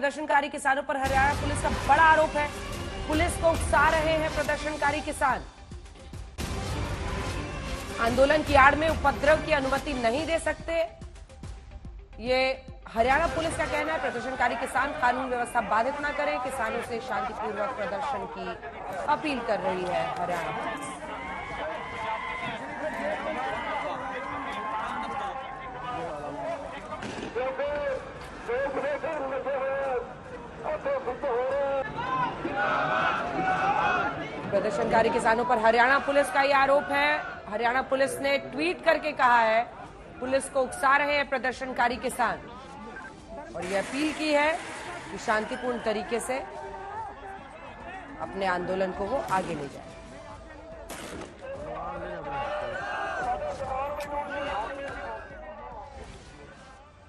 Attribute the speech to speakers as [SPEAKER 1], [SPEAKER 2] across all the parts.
[SPEAKER 1] प्रदर्शनकारी किसानों पर हरियाणा पुलिस का बड़ा आरोप है। पुलिस को उकसा रहे हैं प्रदर्शनकारी किसान। आंदोलन की आड़ में उपद्रव की अनुमति नहीं दे सकते, ये हरियाणा पुलिस का कहना है। प्रदर्शनकारी किसान कानून व्यवस्था बाधित न करें, किसानों से शांतिपूर्वक प्रदर्शन की अपील कर रही है हरियाणा पुलिस। प्रदर्शनकारी किसानों पर हरियाणा पुलिस का यह आरोप है। हरियाणा पुलिस ने ट्वीट करके कहा है पुलिस को उकसा रहे हैं प्रदर्शनकारी किसान और यह अपील की है कि शांतिपूर्ण तरीके से अपने आंदोलन को वो आगे ले जाए।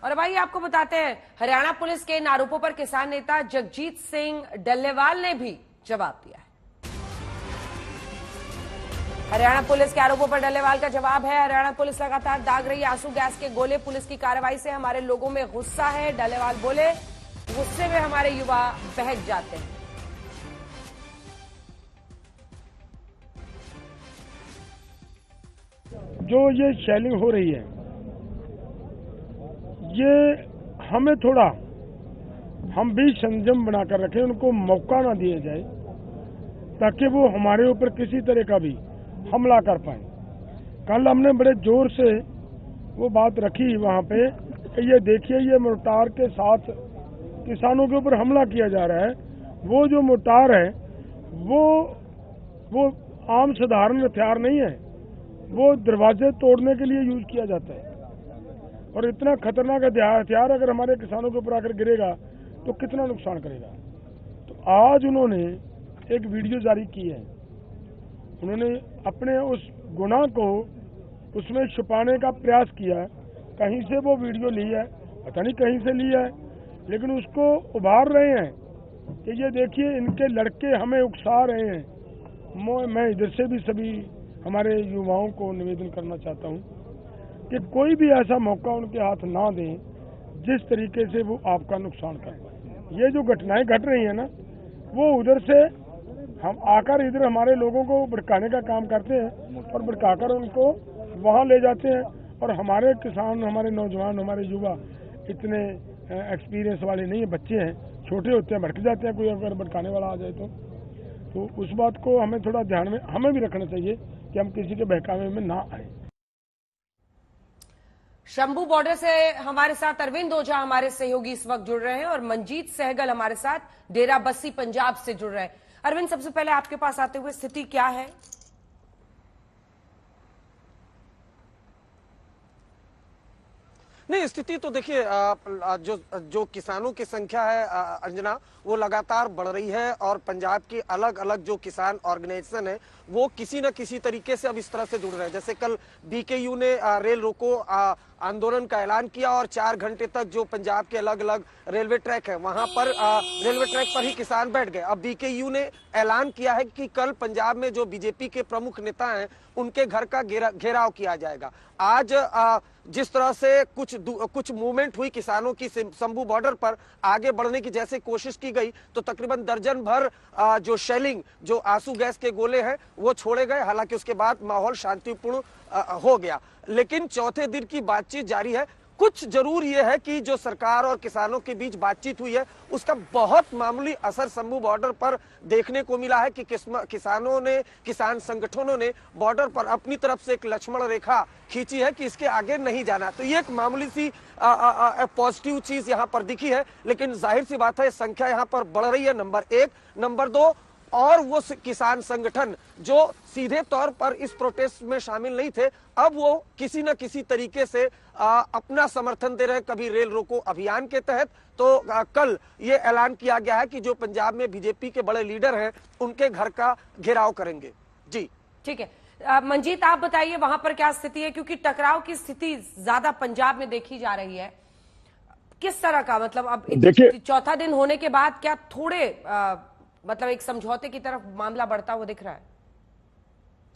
[SPEAKER 1] और भाई आपको बताते हैं, हरियाणा पुलिस के इन आरोपों पर किसान नेता जगजीत सिंह डल्लेवाल ने भी जवाब दिया है। हरियाणा पुलिस के आरोपों पर डल्लेवाल का जवाब है। हरियाणा पुलिस लगातार दाग रही आंसू गैस के गोले। पुलिस की कार्रवाई से हमारे लोगों में गुस्सा है। डल्लेवाल बोले, गुस्से में हमारे युवा बहक जाते हैं।
[SPEAKER 2] जो ये शेलिंग हो रही है, ये हमें थोड़ा हम भी संयम बनाकर रखें, उनको मौका ना दिया जाए ताकि वो हमारे ऊपर किसी तरह का भी हमला कर पाए। कल हमने बड़े जोर से वो बात रखी वहाँ पे कि ये देखिए, ये मोर्टार के साथ किसानों के ऊपर हमला किया जा रहा है। वो जो मोर्टार है वो आम साधारण हथियार नहीं है, वो दरवाजे तोड़ने के लिए यूज किया जाता है। और इतना खतरनाक हथियार अगर हमारे किसानों के ऊपर आकर गिरेगा तो कितना नुकसान करेगा। तो आज उन्होंने एक वीडियो जारी की है। उन्होंने अपने उस गुनाह को उसमें छुपाने का प्रयास किया है। कहीं से वो वीडियो ली है, पता नहीं कहीं से ली है, लेकिन उसको उभार रहे हैं कि ये देखिए इनके लड़के हमें उकसा रहे हैं। मैं इधर से भी सभी हमारे युवाओं को निवेदन करना चाहता हूँ कि कोई भी ऐसा मौका उनके हाथ ना दें जिस तरीके से वो आपका नुकसान कर पाए। ये जो घटनाएं घट रही है ना, वो उधर से हम आकर इधर हमारे लोगों को भड़काने का काम करते हैं और भड़काकर उनको वहाँ ले जाते हैं। और हमारे किसान, हमारे नौजवान, हमारे युवा इतने एक्सपीरियंस वाले नहीं है, बच्चे हैं, छोटे होते हैं, भड़क जाते हैं। कोई अगर भड़काने वाला आ जाए तो उस बात को हमें थोड़ा ध्यान में हमें भी रखना चाहिए कि हम किसी के बहकावे में ना आए।
[SPEAKER 1] शंभू बॉर्डर से हमारे साथ अरविंद ओझा हमारे सहयोगी इस वक्त जुड़ रहे हैं और मंजीत सहगल हमारे साथ डेरा बस्सी पंजाब से जुड़ रहे हैं। अरविंद, सबसे पहले आपके पास आते हुए स्थिति क्या है?
[SPEAKER 3] नहीं, स्थिति तो देखिए, जो किसानों की संख्या है अंजना, वो लगातार बढ़ रही है और पंजाब की अलग अलग जो किसान ऑर्गेनाइजेशन है वो किसी न किसी तरीके से अब इस तरह से जुड़ रहे हैं। जैसे कल बीकेयू ने रेल रोको आंदोलन का ऐलान किया और 4 घंटे तक जो पंजाब के अलग अलग रेलवे ट्रैक है वहां पर रेलवे ट्रैक पर ही किसान बैठ गए। अब बीकेयू ने ऐलान किया है कि कल पंजाब में जो बीजेपी के प्रमुख नेता हैं उनके घर का घेराव किया जाएगा। आज जिस तरह से कुछ मूवमेंट हुई किसानों की शंभू बॉर्डर पर आगे बढ़ने की जैसे कोशिश की गई तो तकरीबन दर्जन भर जो शेलिंग, जो आंसू गैस के गोले हैं वो छोड़े गए। हालांकि उसके बाद माहौल शांतिपूर्ण हो गया, लेकिन चौथे दिन की बातचीत जारी है। कुछ जरूर यह है कि जो सरकार और किसानों के बीच बातचीत हुई है उसका बहुत मामूली असर शंभू बॉर्डर पर देखने को मिला है कि किसानों ने, किसान संगठनों ने बॉर्डर पर अपनी तरफ से एक लक्ष्मण रेखा खींची है कि इसके आगे नहीं जाना। तो ये एक मामूली सी पॉजिटिव चीज यहाँ पर दिखी है, लेकिन जाहिर सी बात है संख्या यहाँ पर बढ़ रही है, नंबर 1। नंबर 2, और वो किसान संगठन जो सीधे तौर पर इस प्रोटेस्ट में शामिल नहीं थे, अब वो किसी न किसी तरीके से अपना समर्थन दे रहे। कभी रेल रोको अभियान के तहत तो कल ये ऐलान किया गया है कि जो पंजाब में बीजेपी के बड़े लीडर हैं उनके घर का घेराव करेंगे। जी ठीक
[SPEAKER 1] है। मंजीत, आप बताइए वहां पर क्या स्थिति है, क्योंकि टकराव की स्थिति ज्यादा पंजाब में देखी जा रही है। किस तरह का, मतलब अब देखिए चौथा दिन होने के बाद क्या थोड़े मतलब एक समझौते की तरफ मामला बढ़ता हुआ दिख रहा है?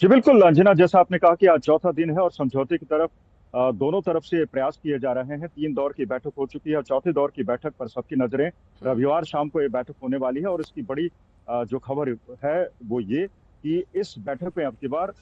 [SPEAKER 4] जी बिल्कुल अंजना, जैसा आपने कहा कि आज चौथा दिन है और समझौते की तरफ दोनों तरफ से प्रयास किए जा रहे हैं। 3 दौर की बैठक हो चुकी है और चौथे दौर की बैठक पर सबकी नजरें रविवार शाम को ये बैठक होने वाली है। और इसकी बड़ी जो खबर है वो ये कि इस बैठक में अब की बार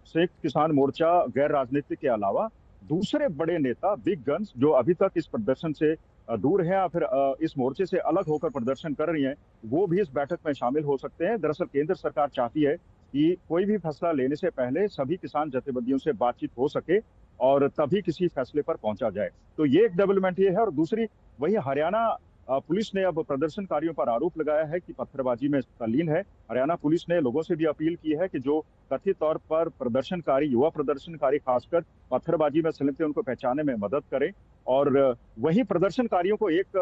[SPEAKER 4] संयुक्त किसान मोर्चा गैर राजनीतिक के अलावा दूसरे बड़े नेता बिग गन्स जो अभी तक इस प्रदर्शन से दूर हैं या फिर इस मोर्चे से अलग होकर प्रदर्शन कर रही हैं, वो भी इस बैठक में शामिल हो सकते हैं। दरअसल केंद्र सरकार चाहती है कि कोई भी फैसला लेने से पहले सभी किसान जथेबंदियों से बातचीत हो सके और तभी किसी फैसले पर पहुंचा जाए। तो ये एक डेवलपमेंट ये है। और दूसरी वही हरियाणा पुलिस ने अब प्रदर्शनकारियों पर आरोप लगाया है कि पत्थरबाजी में तल्लीन है। हरियाणा पुलिस ने लोगों से भी अपील की है कि जो कथित तौर पर प्रदर्शनकारी, युवा प्रदर्शनकारी खासकर पत्थरबाजी में संलिप्त है, उनको पहचानने में मदद करें। और वही प्रदर्शनकारियों को एक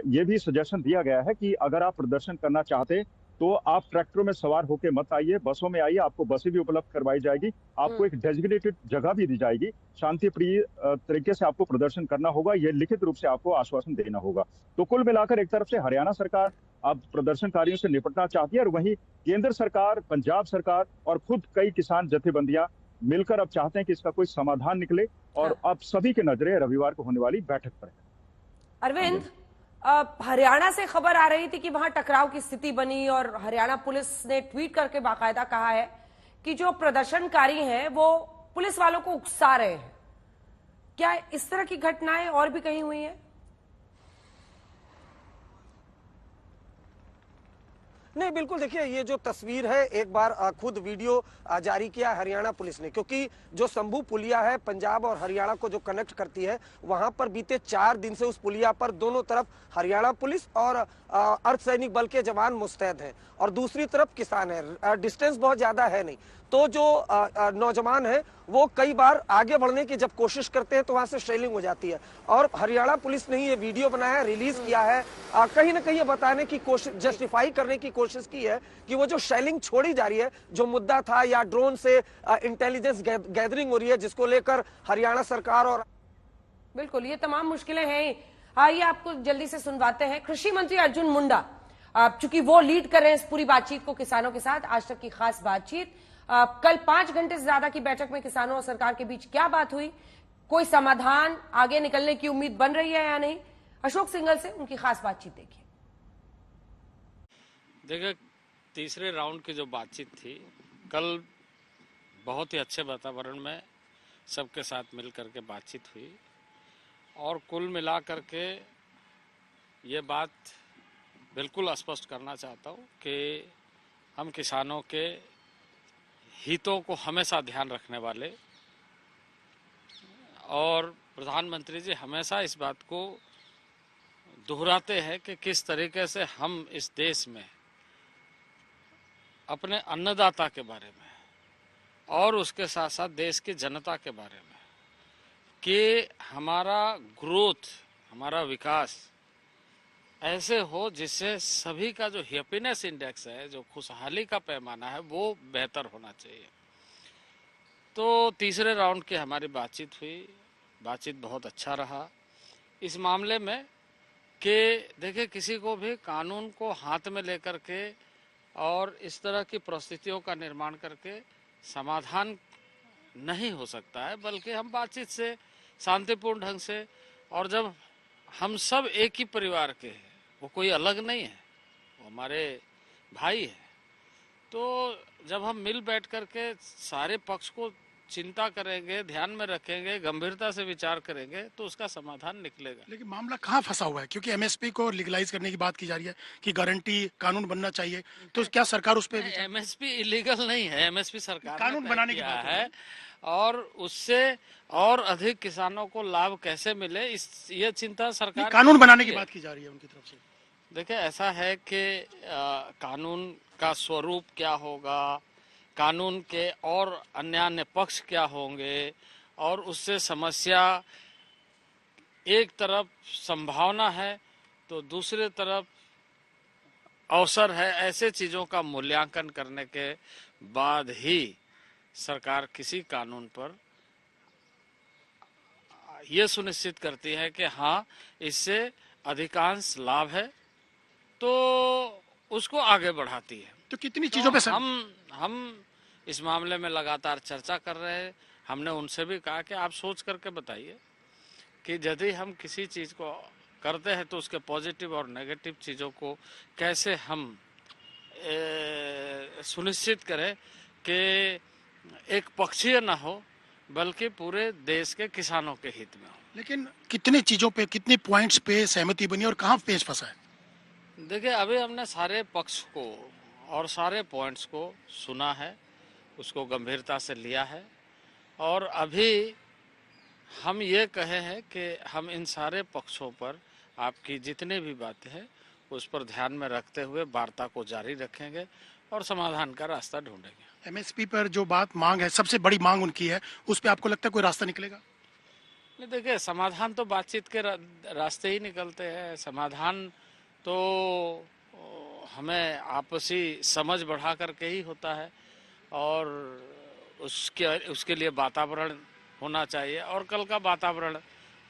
[SPEAKER 4] ये भी सजेशन दिया गया है कि अगर आप प्रदर्शन करना चाहते तो आप ट्रैक्टरों में सवार होकर मत आइए, बसों में आइए, आपको बसें भी उपलब्ध करवाई जाएगी, आपको एक डेजिग्नेटेड जगह भी दी जाएगी, शांतिप्रिय तरीके से आपको प्रदर्शन करना होगा, ये लिखित रूप से आपको आश्वासन देना होगा। तो कुल मिलाकर एक तरफ से हरियाणा सरकार अब प्रदर्शनकारियों से निपटना चाहती है और वहीं केंद्र सरकार, पंजाब सरकार और खुद कई किसान जथेबंदियां मिलकर अब चाहते हैं कि इसका कोई समाधान निकले। और अब सभी की नजरें रविवार को होने वाली बैठक पर है।
[SPEAKER 1] अरविंद, हरियाणा से खबर आ रही थी कि वहां टकराव की स्थिति बनी और हरियाणा पुलिस ने ट्वीट करके बाकायदा कहा है कि जो प्रदर्शनकारी हैं वो पुलिस वालों को उकसा रहे हैं। क्या इस तरह की घटनाएं और भी कहीं हुई हैं?
[SPEAKER 3] नहीं, बिल्कुल। देखिए, ये जो तस्वीर है, एक बार खुद वीडियो जारी किया हरियाणा पुलिस ने, क्योंकि जो शंभू पुलिया है पंजाब और हरियाणा को जो कनेक्ट करती है, वहां पर बीते 4 दिन से उस पुलिया पर दोनों तरफ हरियाणा पुलिस और अर्धसैनिक बल के जवान मुस्तैद हैं और दूसरी तरफ किसान है। डिस्टेंस बहुत ज्यादा है नहीं, तो जो नौजवान है वो कई बार आगे बढ़ने की जब कोशिश करते हैं तो वहां से शेलिंग हो जाती है। और हरियाणा पुलिस ने ही ये वीडियो बनाया, रिलीज किया है, कहीं ना कहीं ये बताने की कोशिश, जस्टिफाई करने की कोशिश की है कि वो जो शेलिंग छोड़ी जा रही है, जो मुद्दा था, या ड्रोन से इंटेलिजेंस गैदरिंग हो रही है, जिसको लेकर हरियाणा सरकार और
[SPEAKER 1] बिल्कुल ये तमाम मुश्किलें हैं। आइए आपको जल्दी से सुनवाते हैं कृषि मंत्री अर्जुन मुंडा, चूंकि वो लीड कर रहे हैं इस पूरी बातचीत को किसानों के साथ, आज तक की खास बातचीत। कल 5 घंटे से ज्यादा की बैठक में किसानों और सरकार के बीच क्या बात हुई, कोई समाधान आगे निकलने की उम्मीद बन रही है या नहीं, अशोक सिंघल से उनकी खास बातचीत देखिए।
[SPEAKER 5] देखिए, तीसरे राउंड की जो बातचीत थी कल, बहुत ही अच्छे वातावरण में सबके साथ मिल करके बातचीत हुई और कुल मिला करके ये बात बिल्कुल स्पष्ट करना चाहता हूँ कि हम किसानों के हितों को हमेशा ध्यान रखने वाले और प्रधानमंत्री जी हमेशा इस बात को दोहराते हैं कि किस तरीके से हम इस देश में अपने अन्नदाता के बारे में और उसके साथ साथ देश की जनता के बारे में कि हमारा ग्रोथ, हमारा विकास ऐसे हो जिससे सभी का जो हैप्पीनेस इंडेक्स है, जो खुशहाली का पैमाना है, वो बेहतर होना चाहिए। तो तीसरे राउंड की हमारी बातचीत हुई, बातचीत बहुत अच्छा रहा इस मामले में कि देखिए, किसी को भी कानून को हाथ में लेकर के और इस तरह की परिस्थितियों का निर्माण करके समाधान नहीं हो सकता है, बल्कि हम बातचीत से, शांतिपूर्ण ढंग से, और जब हम सब एक ही परिवार के हैं, वो कोई अलग नहीं है, वो हमारे भाई है, तो जब हम मिल बैठ करके सारे पक्ष को चिंता करेंगे, ध्यान में रखेंगे, गंभीरता से विचार करेंगे, तो उसका समाधान निकलेगा।
[SPEAKER 6] लेकिन मामला कहाँ फंसा हुआ है? क्योंकि एमएसपी को लीगलाइज करने की बात की जा रही है कि गारंटी कानून बनना चाहिए, तो क्या सरकार उस पर?
[SPEAKER 5] एमएसपी इलीगल नहीं है, एमएसपी सरकार
[SPEAKER 6] कानून बनाने की बात
[SPEAKER 5] है और उससे और अधिक किसानों को लाभ कैसे मिले, ये चिंता सरकार,
[SPEAKER 6] कानून बनाने की बात की जा रही है उनकी तरफ से।
[SPEAKER 5] देखिए, ऐसा है कि कानून का स्वरूप क्या होगा, कानून के और अन्य पक्ष क्या होंगे, और उससे समस्या, एक तरफ संभावना है तो दूसरे तरफ अवसर है, ऐसे चीजों का मूल्यांकन करने के बाद ही सरकार किसी कानून पर यह सुनिश्चित करती है कि हाँ, इससे अधिकांश लाभ है, तो उसको आगे बढ़ाती है।
[SPEAKER 6] तो कितनी चीजों पे
[SPEAKER 5] हम इस मामले में लगातार चर्चा कर रहे हैं। हमने उनसे भी कहा कि आप सोच करके बताइए कि यदि हम किसी चीज़ को करते हैं तो उसके पॉजिटिव और नेगेटिव चीज़ों को कैसे हम सुनिश्चित करें कि एक पक्षीय ना हो बल्कि पूरे देश के किसानों के हित में हो।
[SPEAKER 6] लेकिन कितनी चीजों पे, कितने पॉइंट्स पे सहमति बनी और कहाँ पेच फंसा है?
[SPEAKER 5] देखिए, अभी हमने सारे पक्ष को और सारे पॉइंट्स को सुना है, उसको गंभीरता से लिया है और अभी हम ये कहे हैं कि हम इन सारे पक्षों पर आपकी जितनी भी बातें हैं उस पर ध्यान में रखते हुए वार्ता को जारी रखेंगे और समाधान का रास्ता ढूंढेंगे।
[SPEAKER 6] एमएसपी पर जो बात मांग है, सबसे बड़ी मांग उनकी है, उस पे आपको लगता है कोई रास्ता निकलेगा?
[SPEAKER 5] नहीं, देखिए, समाधान तो बातचीत के रास्ते ही निकलते हैं। समाधान तो हमें आपसी समझ बढ़ा करके ही होता है और उसके लिए वातावरण होना चाहिए और कल का वातावरण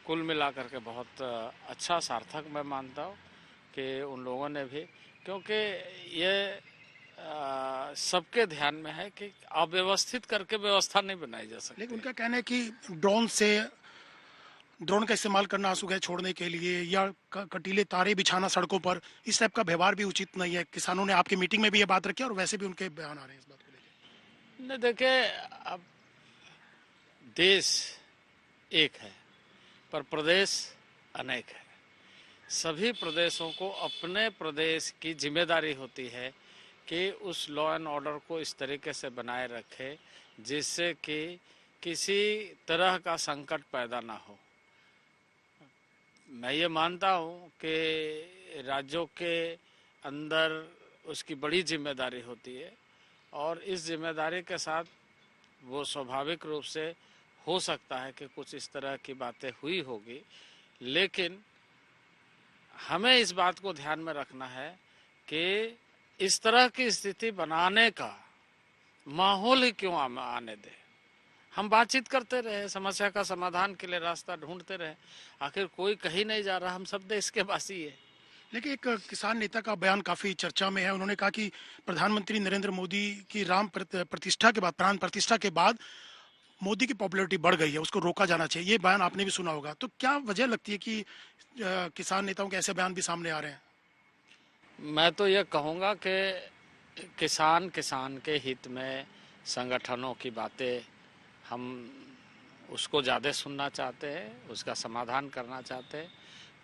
[SPEAKER 5] कुल मिलाकर के बहुत अच्छा, सार्थक मैं मानता हूँ कि उन लोगों ने भी, क्योंकि ये सबके ध्यान में है कि अव्यवस्थित करके व्यवस्था नहीं बनाई जा सकती।
[SPEAKER 6] लेकिन उनका कहना है कि ड्रोन का इस्तेमाल करना आंसू गैस छोड़ने के लिए या कटीले तारे बिछाना सड़कों पर, इस टाइप का व्यवहार भी उचित नहीं है। किसानों ने आपकी मीटिंग में भी ये बात रखी और वैसे भी उनके बयान आ रहे हैं इस बात को लेकर।
[SPEAKER 5] नहीं, देखिए, अब देश एक है पर प्रदेश अनेक है। सभी प्रदेशों को अपने प्रदेश की जिम्मेदारी होती है कि उस लॉ एंड ऑर्डर को इस तरीके से बनाए रखे जिससे कि किसी तरह का संकट पैदा ना हो। मैं ये मानता हूँ कि राज्यों के अंदर उसकी बड़ी जिम्मेदारी होती है और इस जिम्मेदारी के साथ वो स्वाभाविक रूप से हो सकता है कि कुछ इस तरह की बातें हुई होगी, लेकिन हमें इस बात को ध्यान में रखना है कि इस तरह की स्थिति बनाने का माहौल ही क्यों आने दे। हम बातचीत करते रहे, समस्या का समाधान के लिए रास्ता ढूंढते रहे। आखिर कोई कहीं नहीं जा रहा, हम सब देश के वासी है।
[SPEAKER 6] लेकिन एक किसान नेता का बयान काफी चर्चा में है। उन्होंने कहा कि प्रधानमंत्री नरेंद्र मोदी की प्रतिष्ठा के बाद, प्राण प्रतिष्ठा के बाद मोदी की पॉपुलैरिटी बढ़ गई है, उसको रोका जाना चाहिए। ये बयान आपने भी सुना होगा। तो क्या वजह लगती है कि किसान नेताओं के ऐसे बयान भी सामने आ रहे हैं?
[SPEAKER 5] मैं तो ये कहूँगा कि किसान के हित में संगठनों की बातें हम उसको ज़्यादा सुनना चाहते हैं, उसका समाधान करना चाहते हैं।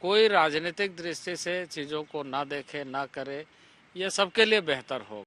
[SPEAKER 5] कोई राजनीतिक दृष्टि से चीज़ों को ना देखे, ना करे, यह सबके लिए बेहतर हो।